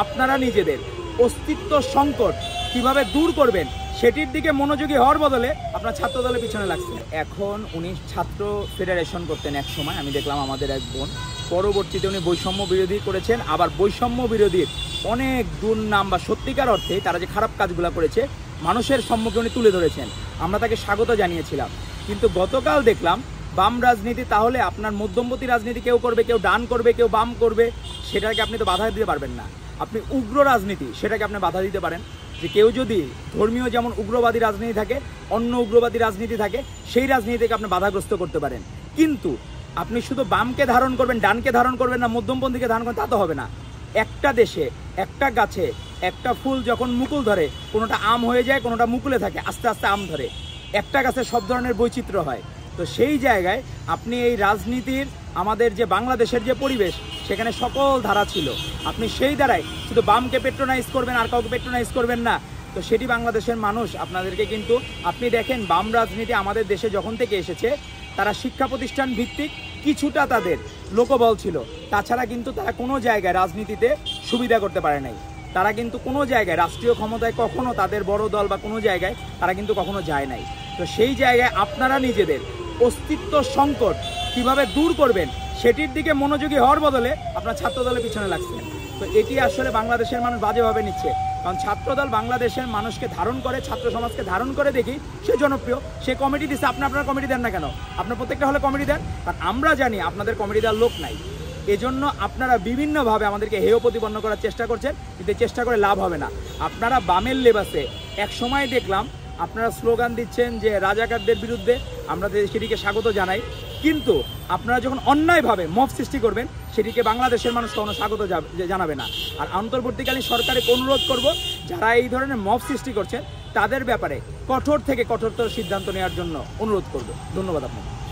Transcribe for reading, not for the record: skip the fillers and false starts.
আপনারা নিজেদের অস্তিত্ব সংকট কিভাবে দূর করবেন সেটির দিকে মনোযোগী হওয়ার বদলে আপনার ছাত্র দলের পিছনে লাগছে। এখন উনি ছাত্র ফেডারেশন করতেন এক সময়, আমি দেখলাম আমাদের এক বোন, পরবর্তীতে উনি বৈষম্য বিরোধী করেছেন। আবার বৈষম্য বিরোধীর অনেক দুর্নাম বা সত্যিকার অর্থে তারা যে খারাপ কাজগুলো করেছে মানুষের সম্মুখে উনি তুলে ধরেছেন। আমরা তাকে স্বাগত জানিয়েছিলাম। কিন্তু গতকাল দেখলাম বাম রাজনীতি, তাহলে আপনার মধ্যমপন্থী রাজনীতি কেউ করবে, কেউ ডান করবে, কেউ বাম করবে, সেটাকে আপনি তো বাধা দিতে পারবেন না। আপনি উগ্র রাজনীতি, সেটাকে আপনি বাধা দিতে পারেন। যে কেউ যদি ধর্মীয় যেমন উগ্রবাদী রাজনীতি থাকে, অন্য উগ্রবাদী রাজনীতি থাকে, সেই রাজনীতিকে আপনি বাধাগ্রস্ত করতে পারেন। কিন্তু আপনি শুধু বামকে ধারণ করবেন, ডানকে ধারণ করবেন না, মধ্যমপন্থীকে ধারণ করবেন, তা তো হবে না। একটা দেশে একটা গাছে একটা ফুল যখন মুকুল ধরে, কোনোটা আম হয়ে যায়, কোনোটা মুকুলে থাকে, আস্তে আস্তে আম ধরে। একটা গাছে সব ধরনের বৈচিত্র্য হয়। তো সেই জায়গায় আপনি এই রাজনীতির, আমাদের যে বাংলাদেশের যে পরিবেশ, সেখানে সকল ধারা ছিল, আপনি সেই দ্বারাই শুধু বামকে পেট্রোনাইজ করবেন আর কাউকে পেট্রোনাইজ করবেন না। তো সেটি বাংলাদেশের মানুষ আপনাদেরকে, কিন্তু আপনি দেখেন বাম রাজনীতি আমাদের দেশে যখন থেকে এসেছে, তারা শিক্ষা প্রতিষ্ঠান ভিত্তিক কিছুটা তাদের লোকবল ছিল, তাছাড়া কিন্তু তারা কোনো জায়গায় রাজনীতিতে সুবিধা করতে পারে নাই। তারা কিন্তু কোনো জায়গায় রাষ্ট্রীয় ক্ষমতায় কখনো তাদের বড় দল বা কোনো জায়গায় তারা কিন্তু কখনো যায় নাই। তো সেই জায়গায় আপনারা নিজেদের অস্তিত্ব সংকট কিভাবে দূর করবেন সেটির দিকে মনোযোগী হওয়ার বদলে আপনার ছাত্র দলের পিছনে লাগছেন। তো এটি আসলে বাংলাদেশের মানুষ বাজেভাবে নিচ্ছে। কারণ ছাত্রদল বাংলাদেশের মানুষকে ধারণ করে, ছাত্র সমাজকে ধারণ করে দেখি সে জনপ্রিয়, সে কমিটি দিচ্ছে। আপনার কমিটি দেন না কেন? আপনার প্রত্যেকটা হলে কমিটি দেন। কারণ আমরা জানি আপনাদের কমিটি দেওয়ার লোক নাই। এজন্য আপনারা বিভিন্নভাবে আমাদেরকে হেয় প্রতিপন্ন করার চেষ্টা করছেন, কিন্তু চেষ্টা করে লাভ হবে না। আপনারা বামের লেবাসে এক সময় দেখলাম আপনারা স্লোগান দিচ্ছেন যে রাজাকারদের বিরুদ্ধে, আমরা সেটিকে স্বাগত জানাই। কিন্তু আপনারা যখন অন্যায়ভাবে মব সৃষ্টি করবেন, সেটিকে বাংলাদেশের মানুষ কখনো স্বাগত জানাবে না। আর অন্তর্বর্তীকালীন সরকারকে অনুরোধ করব, যারা এই ধরনের মব সৃষ্টি করছেন তাদের ব্যাপারে কঠোর থেকে কঠোরতর সিদ্ধান্ত নেওয়ার জন্য অনুরোধ করব। ধন্যবাদ আপনাকে।